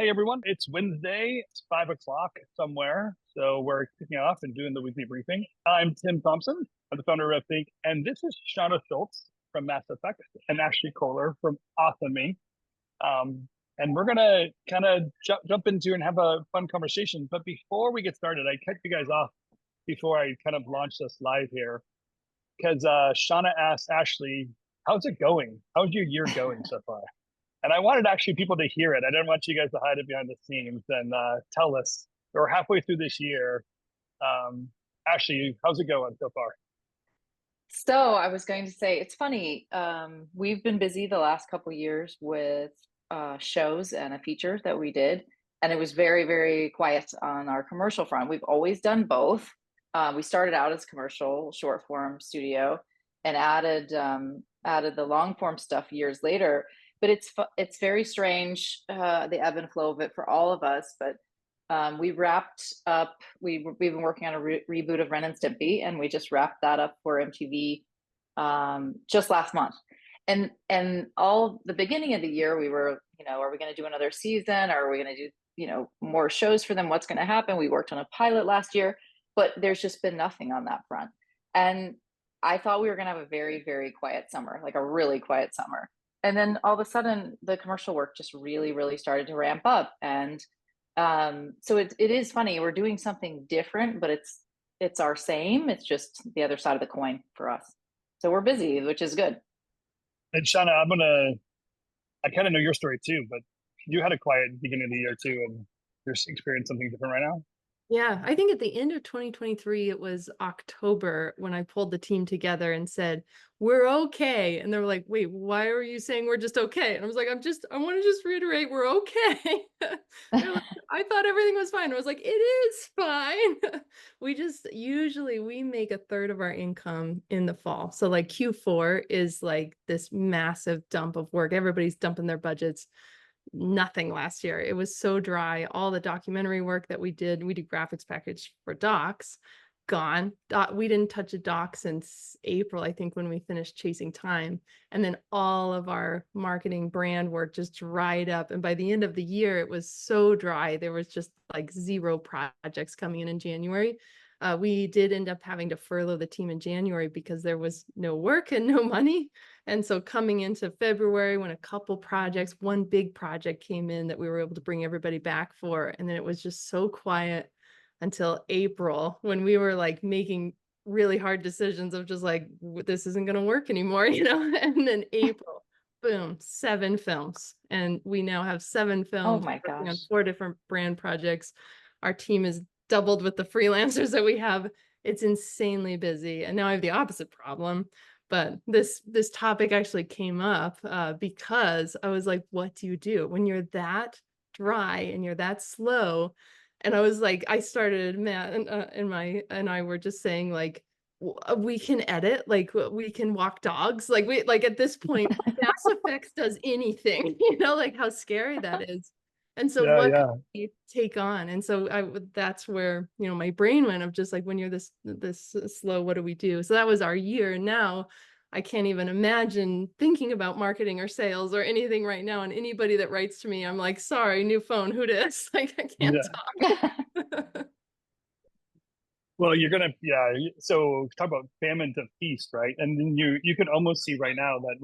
Hey everyone, it's Wednesday. It's 5 o'clock somewhere. So we're kicking off and doing the weekly briefing. I'm Tim Thompson. I'm the founder of RevThink. And this is Shawna Schultz from Mass Effect and Ashley Kohler from Awesome Me. And we're going to kind of jump into and have a fun conversation. But before we get started, I cut you guys off before I kind of launch this live here. Because Shawna asked Ashley, how's it going? How's your year going so far? And I wanted actually people to hear it. I didn't want you guys to hide it behind the scenes and tell us. We're halfway through this year. Ashley, how's it going so far? So I was going to say, it's funny. We've been busy the last couple years with shows and a feature that we did, and it was very, very quiet on our commercial front. We've always done both. We started out as commercial short form studio and added the long form stuff years later. But it's very strange, the ebb and flow of it for all of us. But we wrapped up. We've been working on a reboot of Ren and Stimpy, and we just wrapped that up for MTV just last month. And all the beginning of the year, we were, are we going to do another season? Or are we going to do, more shows for them? What's going to happen? We worked on a pilot last year, but there's just been nothing on that front. And I thought we were going to have a very, very quiet summer, like a really quiet summer. And then all of a sudden, the commercial work just really, really started to ramp up. And so it is funny. We're doing something different, but it's our same. It's just the other side of the coin for us. So we're busy, which is good. And Shauna, I kind of know your story too, but you had a quiet beginning of the year too, and you're experiencing something different right now. Yeah, I think at the end of 2023, it was October when I pulled the team together and said, we're okay. And they were like, wait, why are you saying we're just okay? And I was like, I want to just reiterate, we're okay. They're like, I thought everything was fine. I was like, it is fine. We make a third of our income in the fall. So like Q4 is like this massive dump of work. Everybody's dumping their budgets. Nothing last year. It was so dry. All the documentary work that we did graphics package for docs, gone. We didn't touch a doc since April, I think, when we finished Chasing Time. And then all of our marketing brand work just dried up. And by the end of the year, it was so dry. There was just like zero projects coming in January. We did end up having to furlough the team in January because there was no work and no money. And so coming into February, when a couple projects, one big project came in that we were able to bring everybody back for, and then it was just so quiet until April, when we were like making really hard decisions of just like, this isn't going to work anymore, And then April, boom, 7 films. And we now have 7 Oh films my working on gosh. 4 different brand projects. Our team is doubled with the freelancers that we have. It's insanely busy. And now I have the opposite problem. But this topic actually came up because I was like, what do you do when you're that dry and you're that slow? And I was like, I started, Matt and I were just saying like, we can edit, like we can walk dogs, like at this point, Mass Effect does anything, like how scary that is. And so Yeah, what could yeah. we take on? And so that's where, my brain went of just like, when you're this slow, what do we do? So that was our year. Now I can't even imagine thinking about marketing or sales or anything right now. And anybody that writes to me, I'm like, sorry, new phone, who dis? Like, I can't Yeah. talk. Well, yeah. So talk about famine to feast, right? And then you can almost see right now that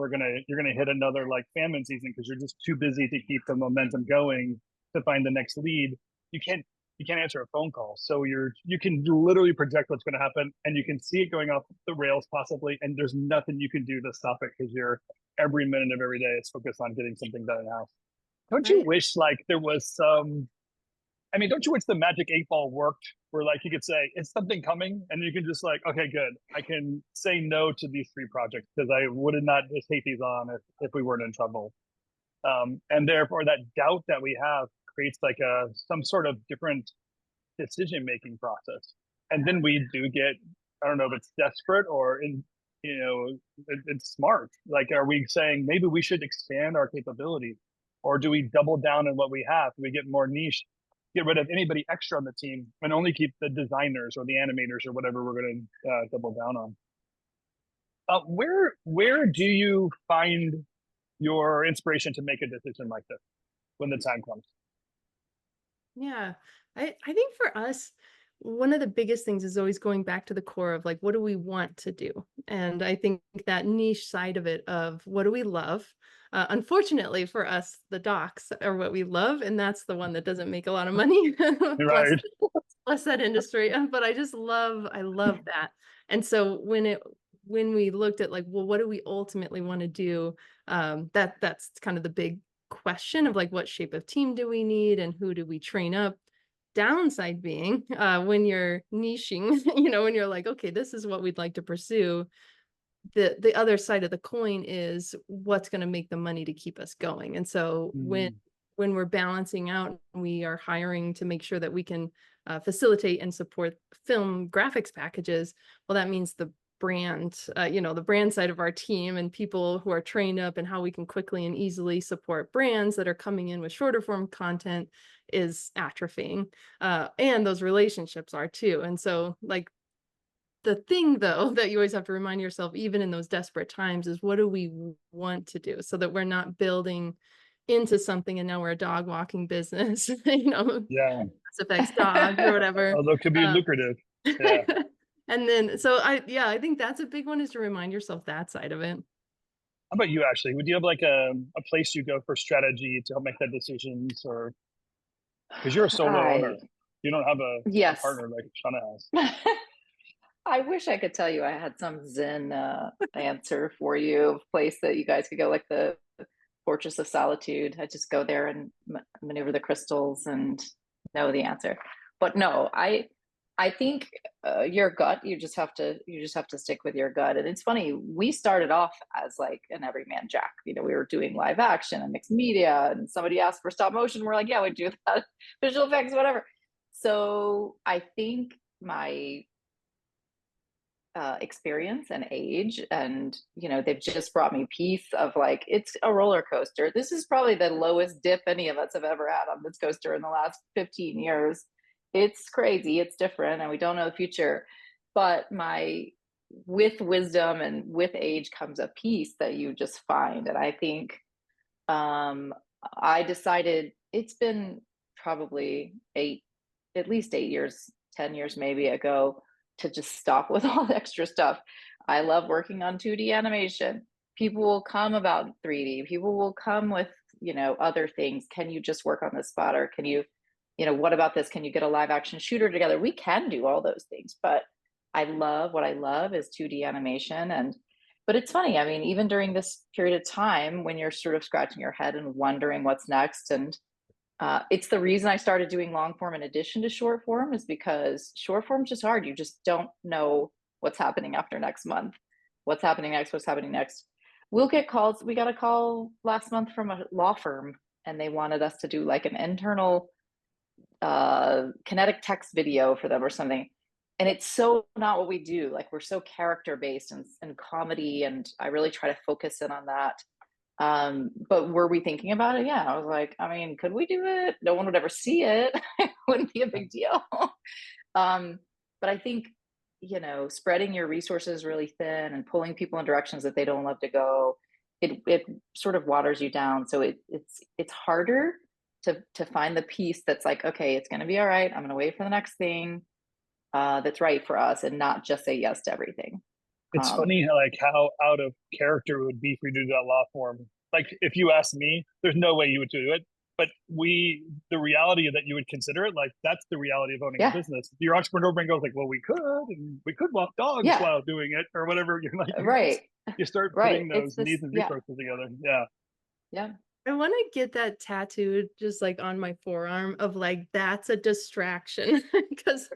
you're gonna hit another like famine season because you're just too busy to keep the momentum going to find the next lead. You can't you can't answer a phone call, so you can literally project what's going to happen, and you can see it going off the rails possibly, and there's nothing you can do to stop it because you're every minute of every day is focused on getting something done in house. Don't you Right. wish like there was some? I mean, don't you wish the magic 8 ball worked where like you could say, it's something coming, and you can just like, okay, good. I can say no to these 3 projects because I would not just take these on if we weren't in trouble. And therefore that doubt that we have creates like some sort of different decision making process. And then we do get, I don't know if it's desperate or it's smart. Like, are we saying maybe we should expand our capabilities, or do we double down on what we have? Do we get more niche, get rid of anybody extra on the team, and only keep the designers or the animators or whatever we're going to double down on? Where do you find your inspiration to make a decision like this when the time comes? Yeah. I think for us, one of the biggest things is always going back to the core of like, what do we want to do? And I think that niche side of it of what do we love? Unfortunately for us, the docs are what we love, and that's the one that doesn't make a lot of money. bless, Right. bless that industry. But I love that. And so when we looked at like, well, what do we ultimately want to do? That's kind of the big question of like, what shape of team do we need and who do we train up? Downside being, when you're niching, when you're like, okay, this is what we'd like to pursue, the other side of the coin is what's going to make the money to keep us going. And so Mm. when we're balancing out, we are hiring to make sure that we can facilitate and support film graphics packages. Well, that means the brand, the brand side of our team and people who are trained up and how we can quickly and easily support brands that are coming in with shorter form content is atrophying. And those relationships are too. And so like the thing though that you always have to remind yourself, even in those desperate times, is what do we want to do so that we're not building into something and now we're a dog walking business, Yeah. Mass Effect's dogs or whatever. Although it could be lucrative. Yeah. And then, so I think that's a big one, is to remind yourself that side of it. How about you, Ashley? Would you have like a place you go for strategy to help make that decisions, or because you're a solo owner, I you don't have a Yes. partner like Shawna has. I wish I could tell you I had some Zen answer for you, place that you guys could go, like the Fortress of Solitude. I just go there and maneuver the crystals and know the answer. But no, I think your gut. You just have to stick with your gut. And it's funny, we started off as like an everyman jack. We were doing live action and mixed media, and somebody asked for stop motion. We're like, yeah, we do that. Visual effects, whatever. So I think my experience and age, and they've just brought me peace of like, it's a roller coaster. This is probably the lowest dip any of us have ever had on this coaster in the last 15 years. It's crazy, it's different, and we don't know the future. But with wisdom and with age comes a peace that you just find. And I think I decided, it's been probably at least 8 years, 10 years maybe ago, to just stop with all the extra stuff. I love working on 2D animation. People will come about 3D. People will come with, other things. Can you just work on this spot? Or can you, what about this? Can you get a live action shooter together? We can do all those things, but what I love is 2D animation. But it's funny. I mean, even during this period of time when you're sort of scratching your head and wondering what's next, and it's the reason I started doing long form in addition to short form, is because short form is just hard. You just don't know what's happening after next month. What's happening next? What's happening next? We'll get calls. We got a call last month from a law firm, and they wanted us to do like an internal kinetic text video for them or something. And it's so not what we do. Like, we're so character based and comedy, and I really try to focus in on that. But were we thinking about it? Yeah. I was like, I mean, could we do it? No one would ever see it. It wouldn't be a big deal. But I think, spreading your resources really thin and pulling people in directions that they don't love to go, it sort of waters you down. So it's harder to find the piece that's like, okay, it's going to be all right. I'm going to wait for the next thing that's right for us, and not just say yes to everything. It's funny how out of character it would be for you to do that law form. Like, if you ask me, there's no way you would do it. But the reality that you would consider it, like, that's the reality of owning a business. Your entrepreneur brain goes like, well, we could walk dogs while doing it, or whatever. You're like, right. You start putting those needs and resources together. Yeah. Yeah. I want to get that tattooed just like on my forearm of like, that's a distraction. Because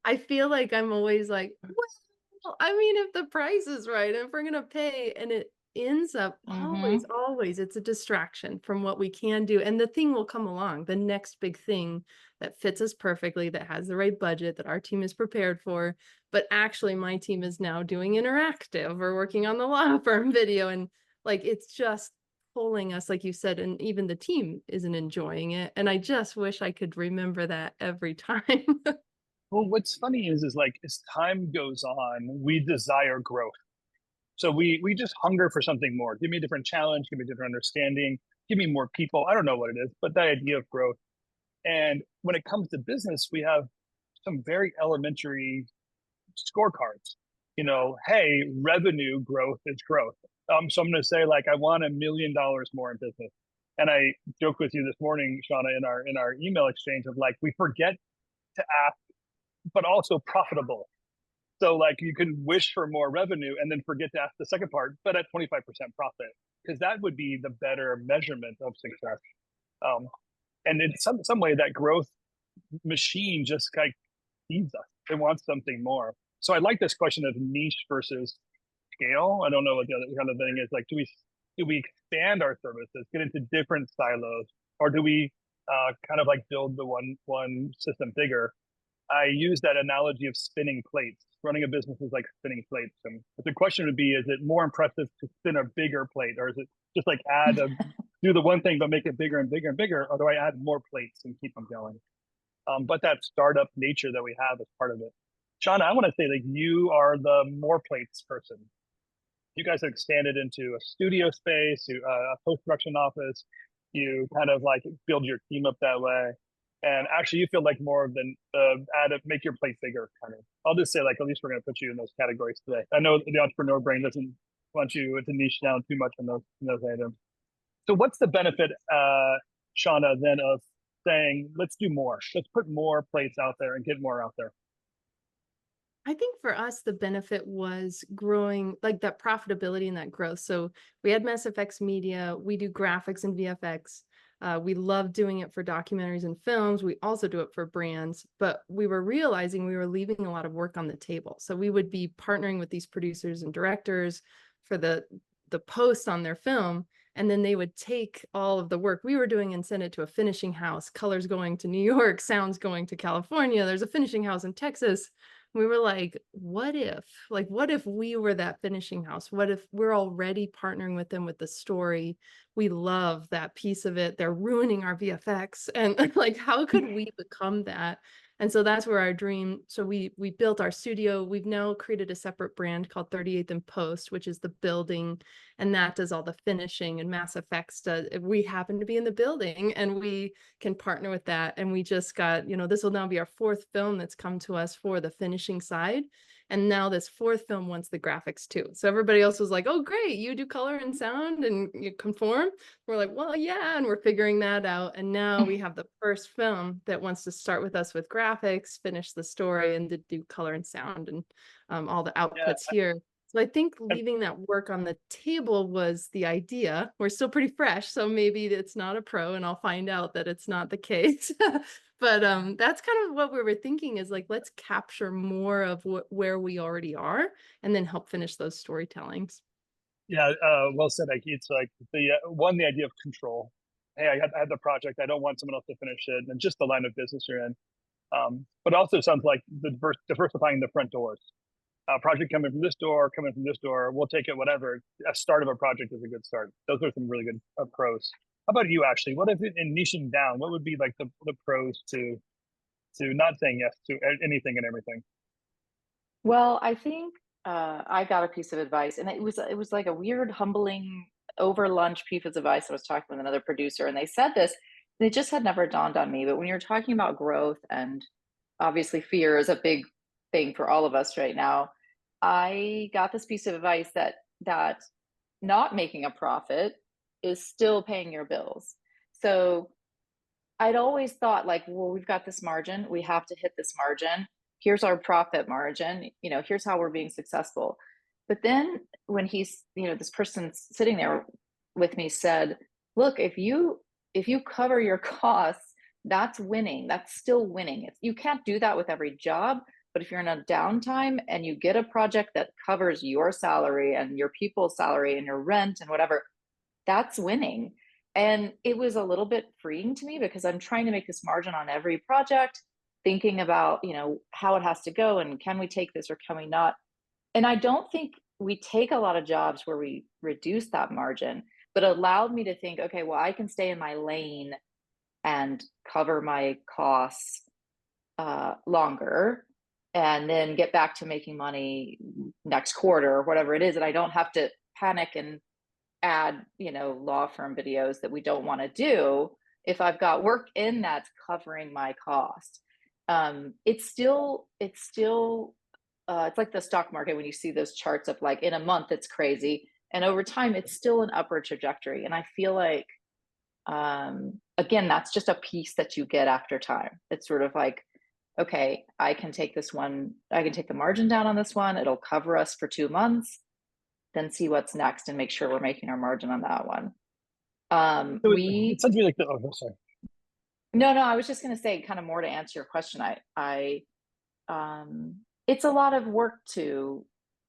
I feel like I'm always like, well, I mean, if the price is right, if we're gonna pay, and it ends up always it's a distraction from what we can do. And the thing will come along, the next big thing that fits us perfectly, that has the right budget, that our team is prepared for. But actually my team is now doing interactive or working on the law firm video, and like, it's just pulling us, like you said, and even the team isn't enjoying it. And I just wish I could remember that every time. Well, what's funny is like, as time goes on, we desire growth. So we just hunger for something more. Give me a different challenge, give me a different understanding, give me more people. I don't know what it is, but that idea of growth. And when it comes to business, we have some very elementary scorecards. Hey, revenue growth is growth. So I'm going to say, like, I want $1 million more in business. And I joked with you this morning, Shawna, in our email exchange of, like, we forget to ask, but also profitable. So, like, you can wish for more revenue and then forget to ask the second part, but at 25% profit, because that would be the better measurement of success. And in some way, that growth machine just like feeds us. It wants something more. So I like this question of niche versus scale. I don't know what the other kind of thing is. Like, do we expand our services, get into different silos, or do we kind of like build the one system bigger? I use that analogy of spinning plates. Running a business is like spinning plates. And the question would be, is it more impressive to spin a bigger plate, or is it just like do the one thing but make it bigger and bigger and bigger, or do I add more plates and keep them going? But that startup nature that we have is part of it. Shawna, I want to say that you are the more plates person. You guys have expanded into a studio space, a post-production office. You kind of like build your team up that way. And actually, you feel like more of make your plate bigger kind of. I'll just say, like, at least we're going to put you in those categories today. I know the entrepreneur brain doesn't want you to niche down too much in those items. So what's the benefit, Shawna, then of saying, let's do more. Let's put more plates out there and get more out there. I think for us, the benefit was growing, like that profitability and that growth. So we had Mass FX Media, we do graphics and VFX. We love doing it for documentaries and films. We also do it for brands, but we were realizing we were leaving a lot of work on the table. So we would be partnering with these producers and directors for the post on their film. And then they would take all of the work we were doing and send it to a finishing house, colors going to New York, sounds going to California. There's a finishing house in Texas. We were like, what if we were that finishing house? What if we're already partnering with them with the story? We love that piece of it. They're ruining our VFX. And like, how could we become that? And so that's where our dream. So we built our studio. We've now created a separate brand called 38th and Post, which is the building, and that does all the finishing, and Mass Effects does. We happen to be in the building and we can partner with that. And we just got, this will now be our 4th film that's come to us for the finishing side. And now this 4th film wants the graphics too. So everybody else was like, oh, great, you do color and sound and you conform. We're like, well, yeah, and we're figuring that out. And now we have the first film that wants to start with us with graphics, finish the story, and to do color and sound and all the outputs here. So I think leaving that work on the table was the idea. We're still pretty fresh, so maybe it's not a pro, and I'll find out that it's not the case. But that's kind of what we were thinking, is like, let's capture more of where we already are and then help finish those storytellings. Yeah, well said. Like, it's like the idea of control. Hey, I had the project. I don't want someone else to finish it, and just the line of business you're in. But also sounds like diversifying the front doors. Project coming from this door, we'll take it, whatever. A start of a project is a good start. Those are some really good pros. How about you, Ashley? What if in niching down, what would be like the pros to not saying yes to anything and everything? Well, I think I got a piece of advice, and it was like a weird, humbling over lunch piece of advice. I was talking with another producer, and they said this, and it just had never dawned on me. But when you're talking about growth, and obviously fear is a big thing for all of us right now, I got this piece of advice that not making a profit is still paying your bills. So I'd always thought, like, well, we've got this margin, we have to hit this margin. Here's our profit margin, here's how we're being successful. But then when this person sitting there with me said, look, if you cover your costs, that's winning. That's still winning. You can't do that with every job, but if you're in a downtime and you get a project that covers your salary and your people's salary and your rent and whatever, that's winning. And it was a little bit freeing to me, because I'm trying to make this margin on every project, thinking about, how it has to go, and can we take this or can we not? And I don't think we take a lot of jobs where we reduce that margin, but it allowed me to think, okay, well, I can stay in my lane and cover my costs longer, and then get back to making money next quarter or whatever it is. And I don't have to panic and add, law firm videos that we don't want to do. if I've got work in that's covering my cost, it's like the stock market when you see those charts of like in a month it's crazy, and over time it's still an upward trajectory. And I feel like again, that's just a piece that you get after time. It's sort of like, okay, I can take the margin down on this one, it'll cover us for 2 months, then see what's next and make sure we're making our margin on that one. So it sounds to me like sorry. No, I was just going to say, kind of more to answer your question. It's a lot of work to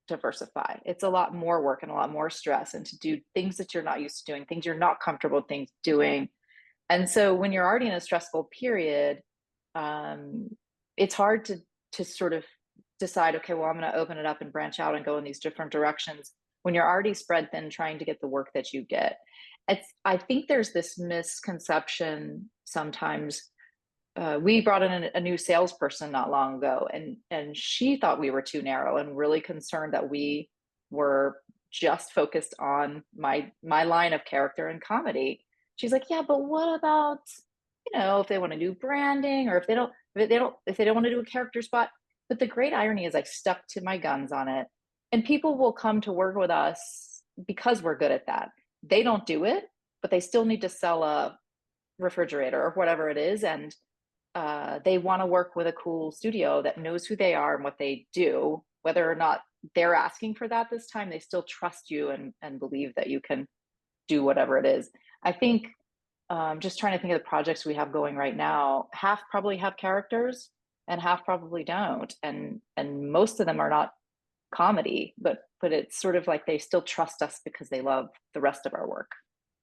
diversify. It's a lot more work and a lot more stress, and to do things that you're not used to doing, things you're not comfortable doing. And so when you're already in a stressful period, it's hard to sort of decide, okay, well, I'm going to open it up and branch out and go in these different directions when you're already spread thin trying to get the work that you get. I think there's this misconception sometimes. We brought in a new salesperson not long ago, and she thought we were too narrow and really concerned that we were just focused on my line of character and comedy. She's like, yeah, but what about, if they want to do branding, or if they don't want to do a character spot? But the great irony is I stuck to my guns on it, and people will come to work with us because we're good at that. They don't do it, but they still need to sell a refrigerator or whatever it is. And they want to work with a cool studio that knows who they are and what they do. Whether or not they're asking for that this time, they still trust you and believe that you can do whatever it is. I think just trying to think of the projects we have going right now, half probably have characters and half probably don't. And most of them are not comedy, but it's sort of like they still trust us because they love the rest of our work.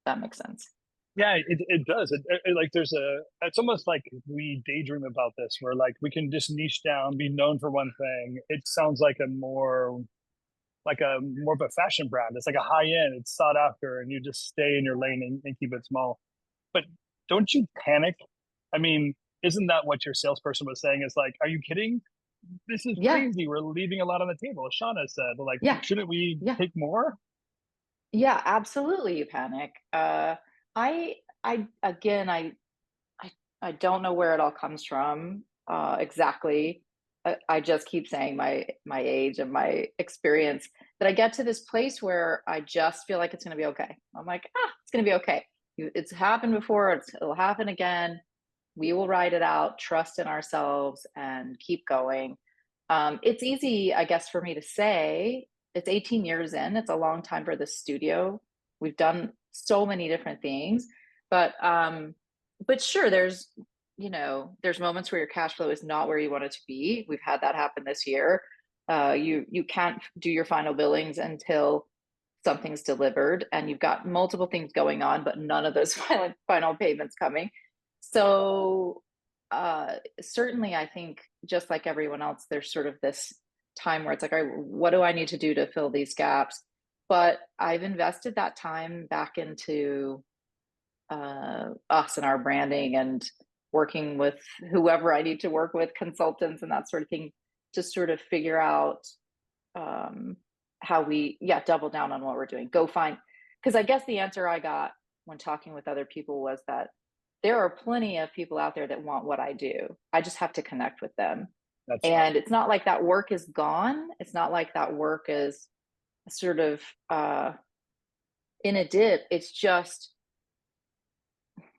That makes sense. Yeah, it does. Like it's almost like we daydream about this, where like we can just niche down, be known for one thing. It sounds like more of a fashion brand. It's like a high end, it's sought after, and you just stay in your lane and keep it small. But don't you panic? I mean, isn't that what your salesperson was saying? It's like, are you kidding? This is crazy. We're leaving a lot on the table. As Shawna said, like, shouldn't we take more? Yeah, absolutely. You panic. I don't know where it all comes from exactly. I just keep saying my age and my experience, that I get to this place where I just feel like it's going to be okay. I'm like, it's going to be okay. It's happened before. It'll happen again. We will ride it out, trust in ourselves, and keep going. It's easy, I guess, for me to say. It's 18 years in. It's a long time for the studio. We've done so many different things, but sure, there's moments where your cash flow is not where you want it to be. We've had that happen this year. You can't do your final billings until something's delivered, and you've got multiple things going on, but none of those final payments coming. So certainly, I think just like everyone else, there's sort of this time where it's like, all right, what do I need to do to fill these gaps? But I've invested that time back into us and our branding, and working with whoever I need to work with, consultants and that sort of thing, to sort of figure out how we double down on what we're doing. Because I guess the answer I got when talking with other people was that there are plenty of people out there that want what I do. I just have to connect with them. And it's not like that work is gone. It's not like that work is sort of in a dip. It's just,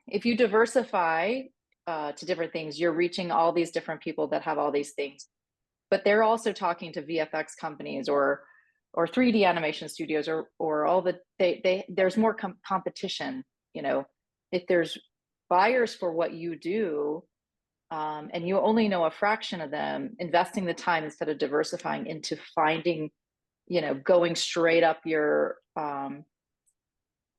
if you diversify to different things, you're reaching all these different people that have all these things, but they're also talking to VFX companies or 3D animation studios or all the, there's more competition. If there's buyers for what you do, and you only know a fraction of them, investing the time instead of diversifying into finding, going straight up your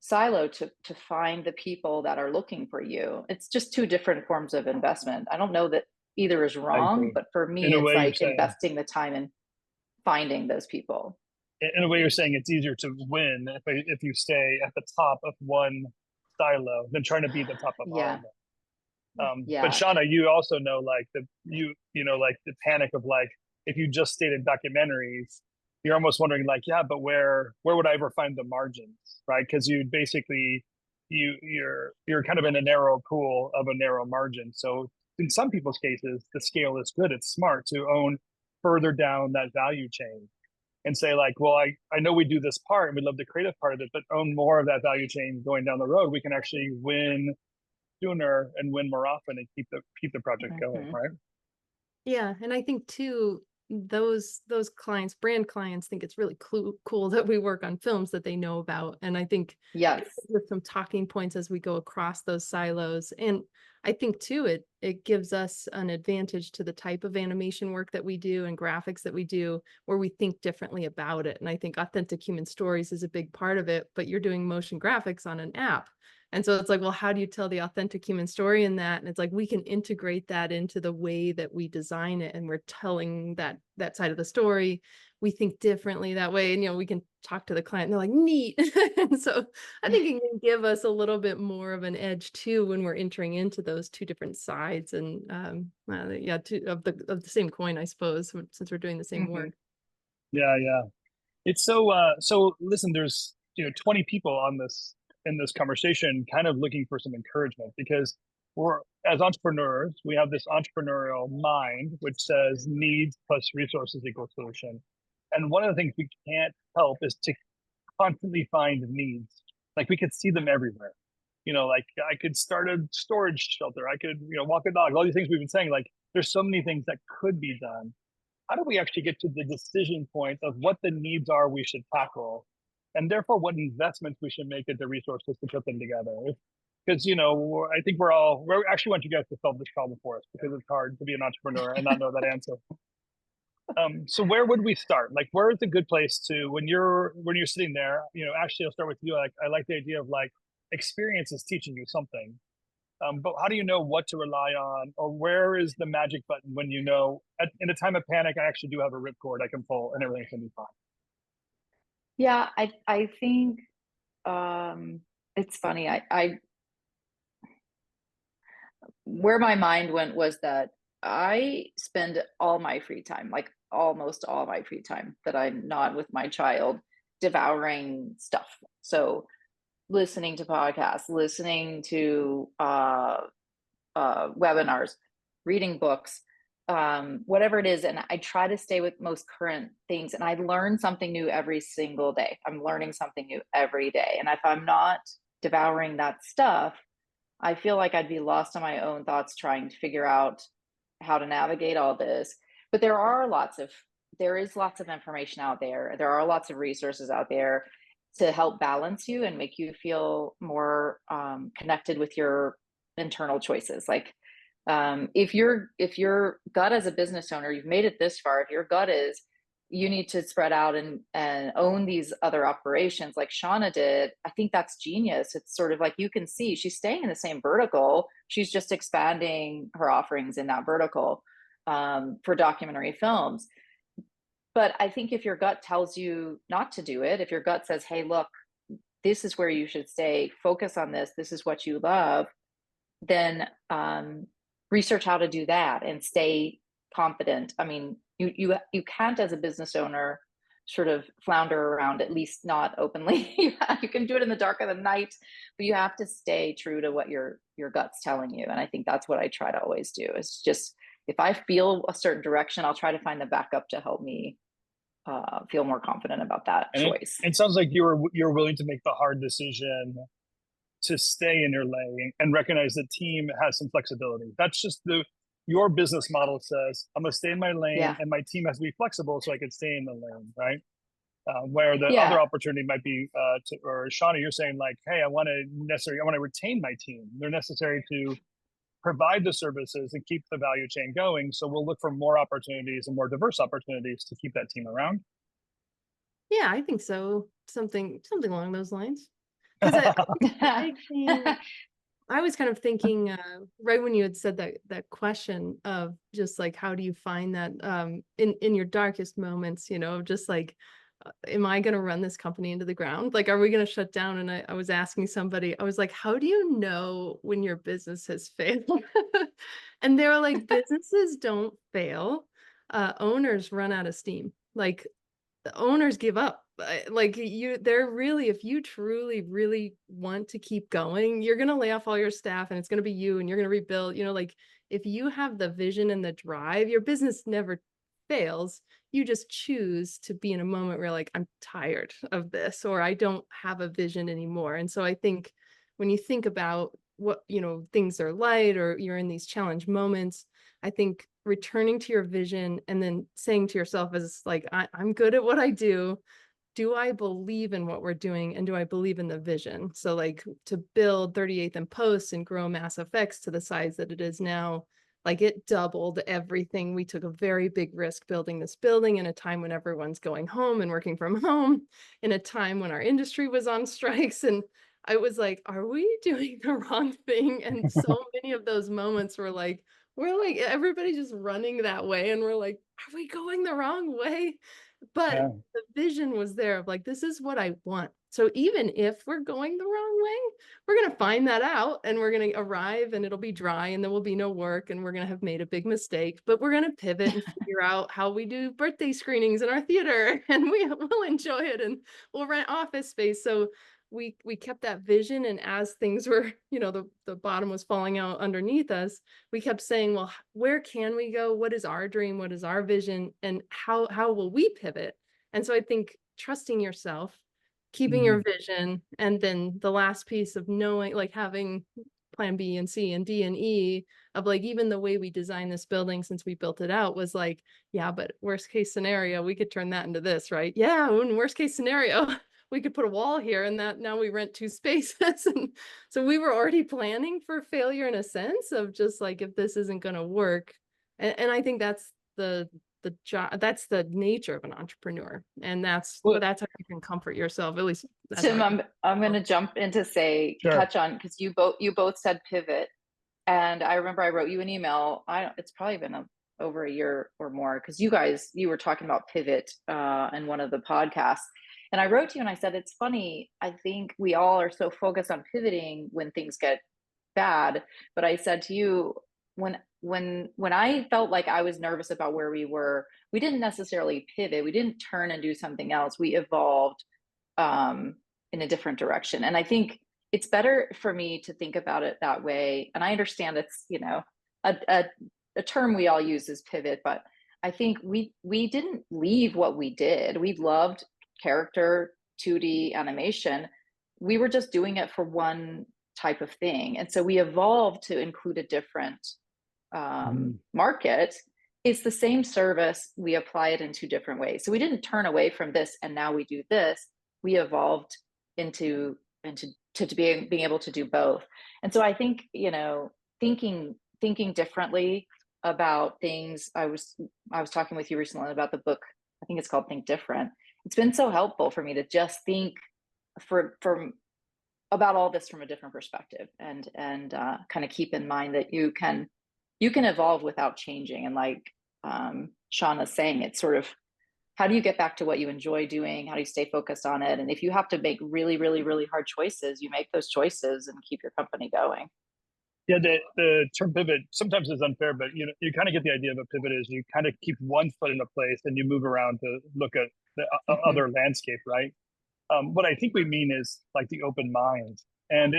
silo to find the people that are looking for you. It's just two different forms of investment. I don't know that either is wrong, but for me, it's like investing the time in finding those people. In a way, you're saying it's easier to win if you stay at the top of one silo than trying to be the top of all of them. But Shawna, you also know, like like the panic of like, if you just stayed in documentaries, you're almost wondering like, but where would I ever find the margins, right? Because you basically, you're kind of in a narrow pool of a narrow margin. So in some people's cases, the scale is good. It's smart to own further down that value chain and say like, well, I know we do this part and we love the creative part of it, but own more of that value chain going down the road. We can actually win sooner and win more often and keep the project going, right? Yeah, and I think too, those clients, brand clients, think it's really cool that we work on films that they know about, and I think Yes. with some talking points as we go across those silos, and I think too, it gives us an advantage to the type of animation work that we do and graphics that we do, where we think differently about it. And I think authentic human stories is a big part of it, but you're doing motion graphics on an app. And so it's like, well, how do you tell the authentic human story in that? And it's like, we can integrate that into the way that we design it. And we're telling that side of the story. We think differently that way. And, we can talk to the client and they're like, neat. And so I think it can give us a little bit more of an edge too, when we're entering into those two different sides and, two of the same coin, I suppose, since we're doing the same work. Yeah. It's so listen, there's 20 people on this in this conversation kind of looking for some encouragement, because we're, as entrepreneurs, we have this entrepreneurial mind which says needs plus resources equals solution. And one of the things we can't help is to constantly find needs. Like we could see them everywhere. Like I could start a storage shelter, I could walk a dog, all these things we've been saying. Like there's so many things that could be done. How do we actually get to the decision point of what the needs are we should tackle, and therefore what investments we should make into resources to put them together? Because I think we actually want you guys to solve this problem for us, because it's hard to be an entrepreneur and not know that answer. So where would we start? Like, where is a good place to, when you're sitting there, Ashley, I'll start with you. Like, I like the idea of like experience is teaching you something. But how do you know what to rely on, or where is the magic button when in a time of panic, I actually do have a ripcord I can pull and everything can be fine? Yeah, I think it's funny. I where my mind went was that I spend all my free time, like almost all my free time that I'm not with my child, devouring stuff. So listening to podcasts, listening to webinars, reading books, whatever it is. And I try to stay with most current things. And I learn something new every single day. I'm learning something new every day. And if I'm not devouring that stuff, I feel like I'd be lost on my own thoughts trying to figure out how to navigate all this. But there is lots of information out there. There are lots of resources out there to help balance you and make you feel more connected with your internal choices. Like if your gut as a business owner, you've made it this far, if your gut is you need to spread out and own these other operations like Shawna did, I think that's genius. It's sort of like, you can see she's staying in the same vertical. She's just expanding her offerings in that vertical for documentary films. But I think if your gut tells you not to do it, if your gut says, hey, look, this is where you should stay, focus on this, this is what you love, then research how to do that and stay confident. I mean, you can't, as a business owner, sort of flounder around, at least not openly. You can do it in the dark of the night, but you have to stay true to what your gut's telling you. And I think that's what I try to always do, is just, if I feel a certain direction, I'll try to find the backup to help me feel more confident about that choice. It sounds like you're willing to make the hard decision to stay in your lane and recognize the team has some flexibility. That's just your business model says, I'm gonna stay in my lane, and my team has to be flexible so I can stay in the lane, right? Where the other opportunity might be, or Shawna, you're saying like, hey, I want to retain my team. They're necessary to provide the services and keep the value chain going. So we'll look for more opportunities and more diverse opportunities to keep that team around. Yeah, I think so. Something along those lines. Because I was kind of thinking right when you had said that question of just like, how do you find that in your darkest moments, just like, am I going to run this company into the ground? Like, are we going to shut down? And I was asking somebody, I was like, how do you know when your business has failed? And they were like, businesses don't fail. Owners run out of steam. Like, the owners give up. like they're really, if you truly, really want to keep going, you're going to lay off all your staff and it's going to be you and you're going to rebuild, like if you have the vision and the drive, your business never fails. You just choose to be in a moment where like, I'm tired of this, or I don't have a vision anymore. And so I think when you think about what, things are light or you're in these challenge moments, I think returning to your vision and then saying to yourself as like, I'm good at what I do. Do I believe in what we're doing? And do I believe in the vision? So like to build 38th and Post and grow Mass FX to the size that it is now, like it doubled everything. We took a very big risk building this building in a time when everyone's going home and working from home, in a time when our industry was on strikes. And I was like, are we doing the wrong thing? And so many of those moments were like, we're like, everybody just running that way. And we're like, are we going the wrong way? But Yeah. the vision was there of like, this is what I want. So even if we're going the wrong way, we're going to find that out and we're going to arrive and it'll be dry and there will be no work and we're going to have made a big mistake, but we're going to pivot and figure out how we do birthday screenings in our theater and we'll enjoy it and we'll rent office space. So we kept that vision. And as things were, the bottom was falling out underneath us, we kept saying, well, where can we go? What is our dream? What is our vision? And how will we pivot? And so I think trusting yourself, keeping your vision, and then the last piece of knowing, like having plan B and C and D and E of like, even the way we designed this building since we built it out was like, yeah, but worst case scenario, we could turn that into this, right? Yeah, in worst case scenario, we could put a wall here and that now we rent 2 spaces. And so we were already planning for failure in a sense of just like, if this isn't going to work. And I think that's the job, that's the nature of an entrepreneur. And that's how you can comfort yourself. At least Tim, I'm going to jump in to say, Sure. touch on, because you both said pivot. And I remember I wrote you an email. It's probably been over a year or more, because you were talking about pivot in one of the podcasts. And I wrote to you and I said, it's funny, I think we all are so focused on pivoting when things get bad. But I said to you, when I felt like I was nervous about where we were, we didn't necessarily pivot. We didn't turn and do something else. We evolved in a different direction. And I think it's better for me to think about it that way. And I understand it's, a term we all use is pivot, but I think we didn't leave what we did. We loved character 2D animation. We were just doing it for one type of thing. And so we evolved to include a different market. It's the same service. We apply it in 2 different ways. So we didn't turn away from this and now we do this. We evolved into being able to do both. And so I think, thinking differently about things. I was talking with you recently about the book. I think it's called Think Different. It's been so helpful for me to just think about all this from a different perspective and kind of keep in mind that you can evolve without changing. And like Shawna's saying, it's sort of, how do you get back to what you enjoy doing? How do you stay focused on it? And if you have to make really, really, really hard choices, you make those choices and keep your company going. Yeah, the term pivot sometimes is unfair, but you kind of get the idea of a pivot is you kind of keep one foot in a place and you move around to look at the other landscape, right? What I think we mean is like the open mind. And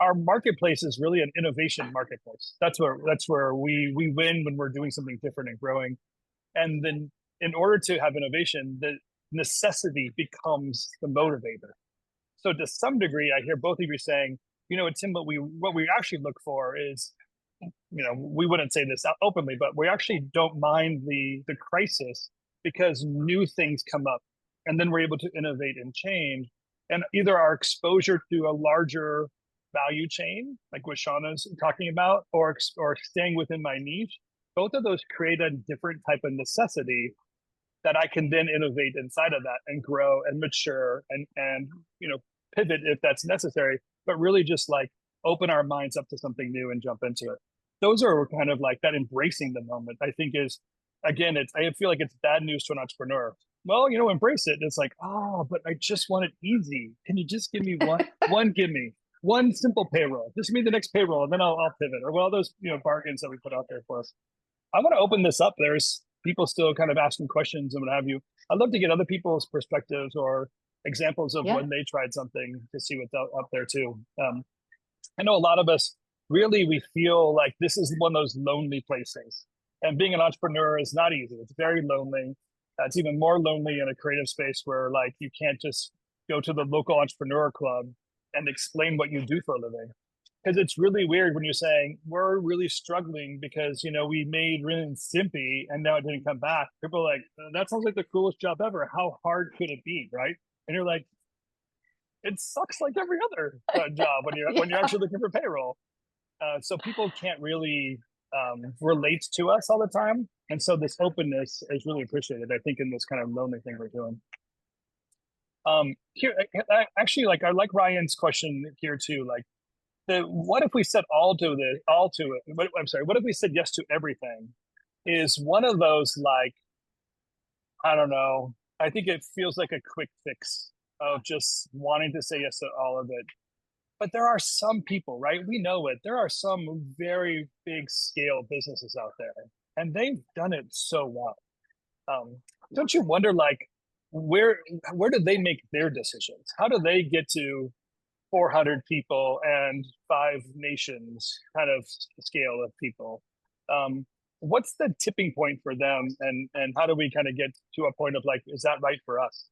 our marketplace is really an innovation marketplace. That's where we win when we're doing something different and growing. And then in order to have innovation, the necessity becomes the motivator. So to some degree, I hear both of you saying, Tim, what we actually look for is, we wouldn't say this openly, but we actually don't mind the crisis because new things come up and then we're able to innovate and change. And either our exposure to a larger value chain, like what Shawna's talking about, or staying within my niche, both of those create a different type of necessity that I can then innovate inside of that and grow and mature and pivot if that's necessary, but really just like open our minds up to something new and jump into it. Those are kind of like that embracing the moment, I think is, again, I feel like it's bad news to an entrepreneur. Well, embrace it. It's like, but I just want it easy. Can you just give me give me one simple payroll. Just give me the next payroll and then I'll pivot. Or those, bargains that we put out there for us. I want to open this up. There's people still kind of asking questions and what have you. I'd love to get other people's perspectives or examples of Yeah. when they tried something to see what's up there too. I know a lot of us really, we feel like this is one of those lonely places. And being an entrepreneur is not easy. It's very lonely. It's even more lonely in a creative space where like you can't just go to the local entrepreneur club and explain what you do for a living. Because it's really weird when you're saying we're really struggling because we made Ren and Stimpy and now it didn't come back. People are like, that sounds like the coolest job ever. How hard could it be, right? And you're like, it sucks like every other job when you're actually looking for payroll. So people can't really relate to us all the time, and so this openness is really appreciated, I think, in this kind of lonely thing we're doing. Here, actually, like I like Ryan's question here too. Like, what if we said all to it? I'm sorry. What if we said yes to everything? Is one of those like, I don't know. I think it feels like a quick fix of just wanting to say yes to all of it. But there are some people, right? We know it. There are some very big scale businesses out there, and they've done it so well. Don't you wonder, like, where do they make their decisions? How do they get to 400 people and 5 nations kind of scale of people? What's the tipping point for them, and how do we kind of get to a point of like, is that right for us?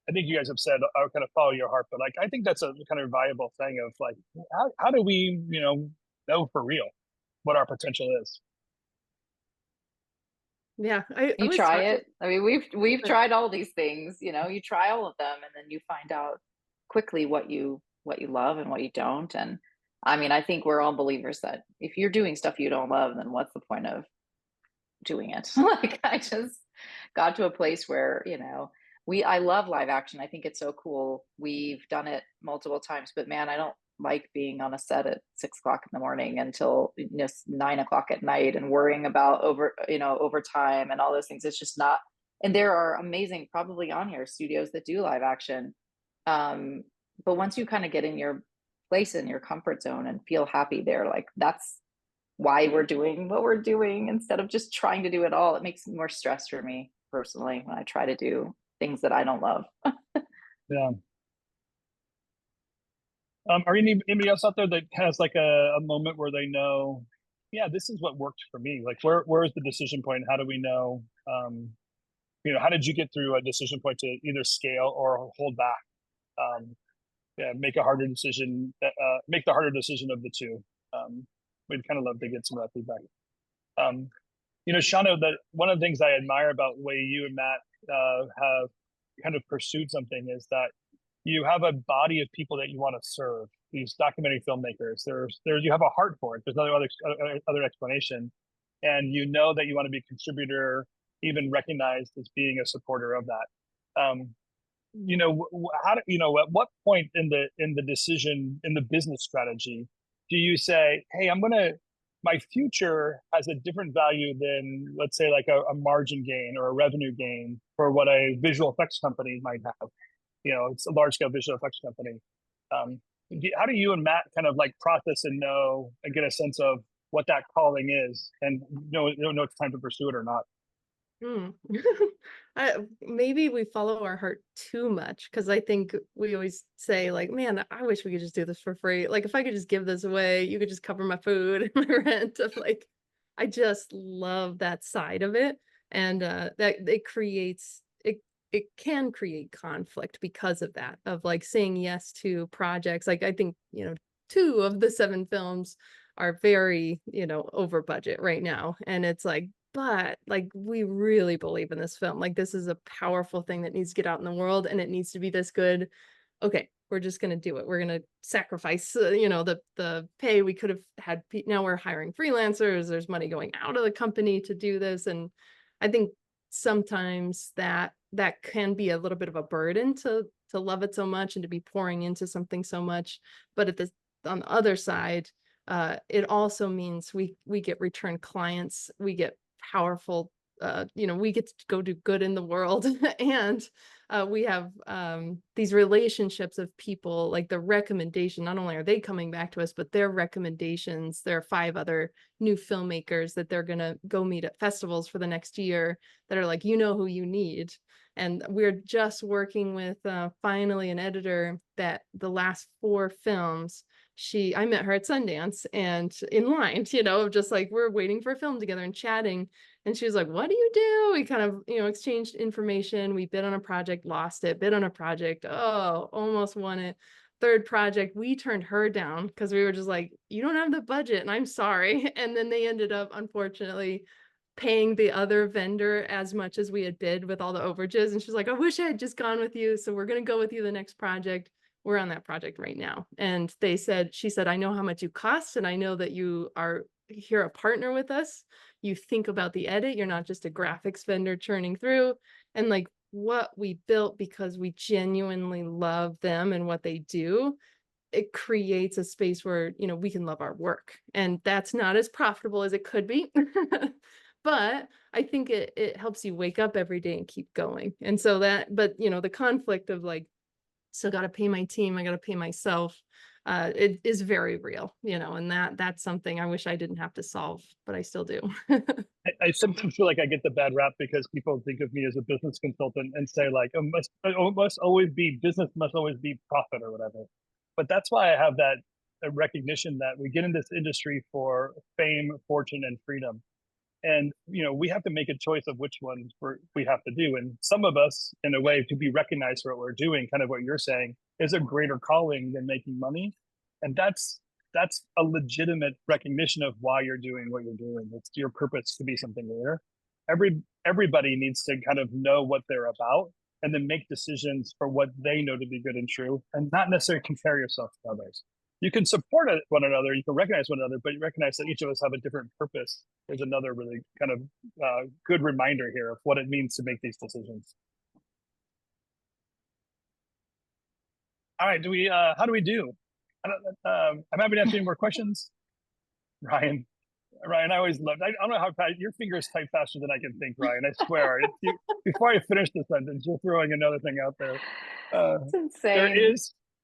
I think you guys have said I'll kind of follow your heart, but like I think that's a kind of viable thing of like how do we know for real what our potential is? Yeah, I You was try talking. it. I mean, we've tried all these things, you try all of them and then you find out quickly what you love and what you don't. And I mean, I think we're all believers that if you're doing stuff you don't love, then what's the point of doing it? Like I just got to a place where, I love live action. I think it's so cool. We've done it multiple times, but man, I don't like being on a set at 6 o'clock in the morning until 9 o'clock at night and worrying about overtime and all those things. It's just not. And there are amazing, probably on here, studios that do live action. But once you kind of get in your place in your comfort zone and feel happy there, like that's why we're doing what we're doing instead of just trying to do it all. It makes more stress for me personally when I try to do things that I don't love. Yeah. Are anybody else out there that has like a moment where they know, yeah, this is what worked for me? Like where is the decision point? How do we know? How did you get through a decision point to either scale or hold back? Make a harder decision, make the harder decision of the two. We'd kind of love to get some of that feedback. Shawna, that one of the things I admire about the way you and Matt have kind of pursued something is that you have a body of people that you want to serve. These documentary filmmakers, there's you have a heart for it. There's no other explanation, and you know that you want to be a contributor, even recognized as being a supporter of that. At what point in the decision in the business strategy do you say, hey, my future has a different value than, let's say, like a margin gain or a revenue gain for what a visual effects company might have? It's a large scale visual effects company. How do you and Matt kind of like process and know and get a sense of what that calling is and know it's time to pursue it or not? Maybe we follow our heart too much, because I think we always say like, man, I wish we could just do this for free. Like if I could just give this away, you could just cover my food and my rent. Of like, I just love that side of it, and that it can create conflict because of that, of like saying yes to projects. Like I think 2 of the 7 films are very over budget right now, and it's like, but like we really believe in this film. Like this is a powerful thing that needs to get out in the world, and it needs to be this good. Okay, we're just going to do it. We're going to sacrifice the pay we could have had. Now we're hiring freelancers. There's money going out of the company to do this, and I think sometimes that can be a little bit of a burden to love it so much and to be pouring into something so much. But on the other side, it also means we get return clients, we get powerful we get to go do good in the world. And we have these relationships of people, like the recommendation, not only are they coming back to us, but their recommendations. There are 5 other new filmmakers that they're going to go meet at festivals for the next year that are like, who you need. And we're just working with finally an editor that the last 4 films, I met her at Sundance and in line, just like we're waiting for a film together and chatting. And she was like, what do you do? We kind of, exchanged information. We bid on a project, lost it, bid on a project. Oh, almost won it. 3rd project, we turned her down because we were just like, you don't have the budget and I'm sorry. And then they ended up, unfortunately, paying the other vendor as much as we had bid with all the overages. And she's like, I wish I had just gone with you. So we're going to go with you the next project. We're on that project right now. And she said, I know how much you cost. And I know that you're a partner with us. You think about the edit. You're not just a graphics vendor churning through. And like what we built, because we genuinely love them and what they do, it creates a space where, we can love our work. And that's not as profitable as it could be. But I think it helps you wake up every day and keep going. And so but the conflict of like, still got to pay my team, I got to pay myself, it is very real, and that's something I wish I didn't have to solve, but I still do. I sometimes feel like I get the bad rap because people think of me as a business consultant and say like, must always be business, must always be profit or whatever. But that's why I have that recognition that we get in this industry for fame, fortune, and freedom. And, we have to make a choice of which ones we have to do. And some of us, in a way, to be recognized for what we're doing, kind of what you're saying, is a greater calling than making money. And that's a legitimate recognition of why you're doing what you're doing. It's your purpose to be something greater. Everybody needs to kind of know what they're about and then make decisions for what they know to be good and true, and not necessarily compare yourself to others. You can support one another, you can recognize one another, but you recognize that each of us have a different purpose. There's another really kind of good reminder here of what it means to make these decisions. All right, how do we do? I'm happy to answer any more questions. Ryan, I always loved, I don't know how fast, your fingers type faster than I can think, Ryan, I swear. Before I finish the sentence, you're throwing another thing out there. It's insane.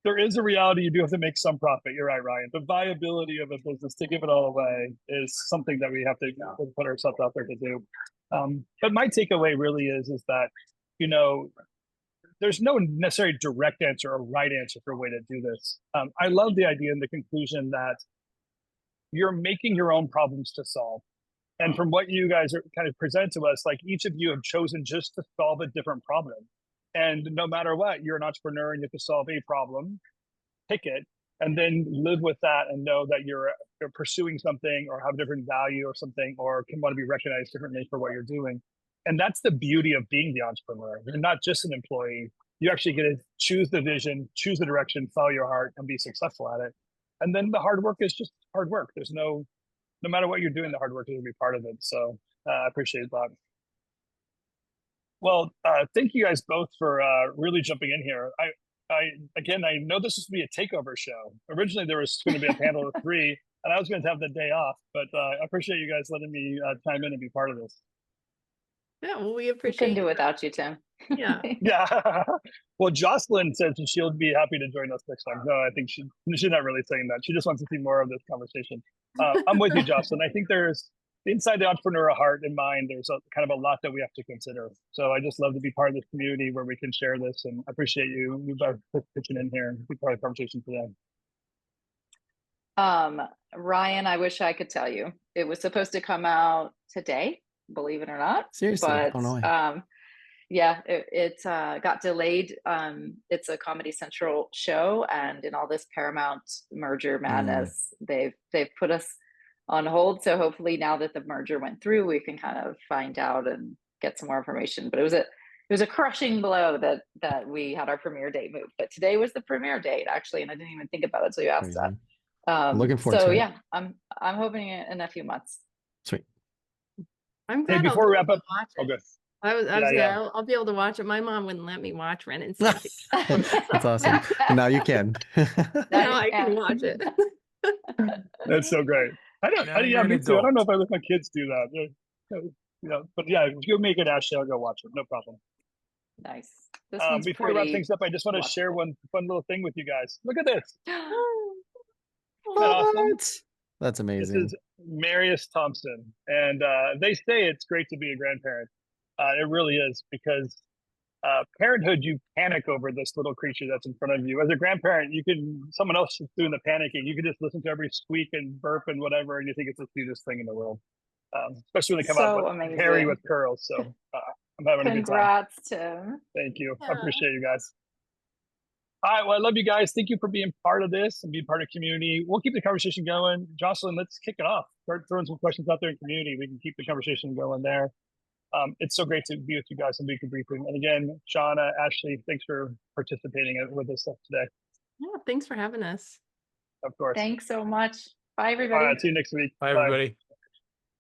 There is a reality you do have to make some profit. You're right, Ryan. The viability of a business to give it all away is something that we have to put ourselves out there to do. But my takeaway really is that, there's no necessary direct answer or right answer for a way to do this. I love the idea in the conclusion that you're making your own problems to solve. And from what you guys are kind of present to us, like each of you have chosen just to solve a different problem. And no matter what, you're an entrepreneur and you have to solve a problem, pick it, and then live with that and know that you're pursuing something or have different value or something, or can want to be recognized differently for what you're doing. And that's the beauty of being the entrepreneur. You're not just an employee. You actually get to choose the vision, choose the direction, follow your heart, and be successful at it. And then the hard work is just hard work. There's no matter what you're doing, the hard work is going to be part of it. So I appreciate that. Well, thank you guys both for really jumping in here. I know this was going to be a takeover show. Originally, there was going to be a panel of 3, and I was going to have the day off. But I appreciate you guys letting me chime in and be part of this. Yeah, well, we appreciate. Couldn't do without you, Tim. Yeah. Yeah. Well, Jocelyn says she'll be happy to join us next time. No, I think she's not really saying that. She just wants to see more of this conversation. I'm with you, Jocelyn. I think there's inside the entrepreneurial heart and mind, there's kind of a lot that we have to consider. So I just love to be part of this community where we can share this, and I appreciate you both pitching in here and be part of the conversation today. Ryan, I wish I could tell you. It was supposed to come out today, believe it or not. Seriously, but, oh no. Yeah, it got delayed. It's a Comedy Central show, and in all this Paramount merger madness, they've put us on hold. So hopefully now that the merger went through, we can kind of find out and get some more information. But it was a crushing blow that we had our premiere date moved. But today was the premiere date, actually, and I didn't even think about it until you asked that. I'm looking forward to it. So yeah, I'm hoping in a few months. Sweet. I'm glad. Hey, before we wrap up, watch it. oh, good. I'll be able to watch it. My mom wouldn't let me watch Ren and Stimpy. That's awesome. Now you can. Now I can watch it. That's so great. I don't know if I let my kids do that. But yeah, if you make it, Ashley, I'll go watch it. No problem. Nice. This one's Before we wrap pretty things up, I just want to share watchable. one fun little thing with you guys. Look at this. What? awesome? That's This amazing. is Marius Thompson. And they say it's great to be a grandparent. It really is, because parenthood, you panic over this little creature that's in front of you. As a grandparent, someone else is doing the panicking. You can just listen to every squeak and burp and whatever, and you think it's the cutest thing in the world. Especially when they come out So with hairy amazing. with curls. So I'm having a good time. Congrats, Tim. Thank you. I Yeah. appreciate you guys. All right. Well, I love you guys. Thank you for being part of this and being part of community. We'll keep the conversation going. Jocelyn, let's kick it off. Start throwing some questions out there in community. We can keep the conversation going there. It's so great to be with you guys and be debriefing. And again, Shawna, Ashley, thanks for participating with us today. Yeah, thanks for having us. Of course. Thanks so much. Bye, All everybody. right. See you next week. Bye, everybody.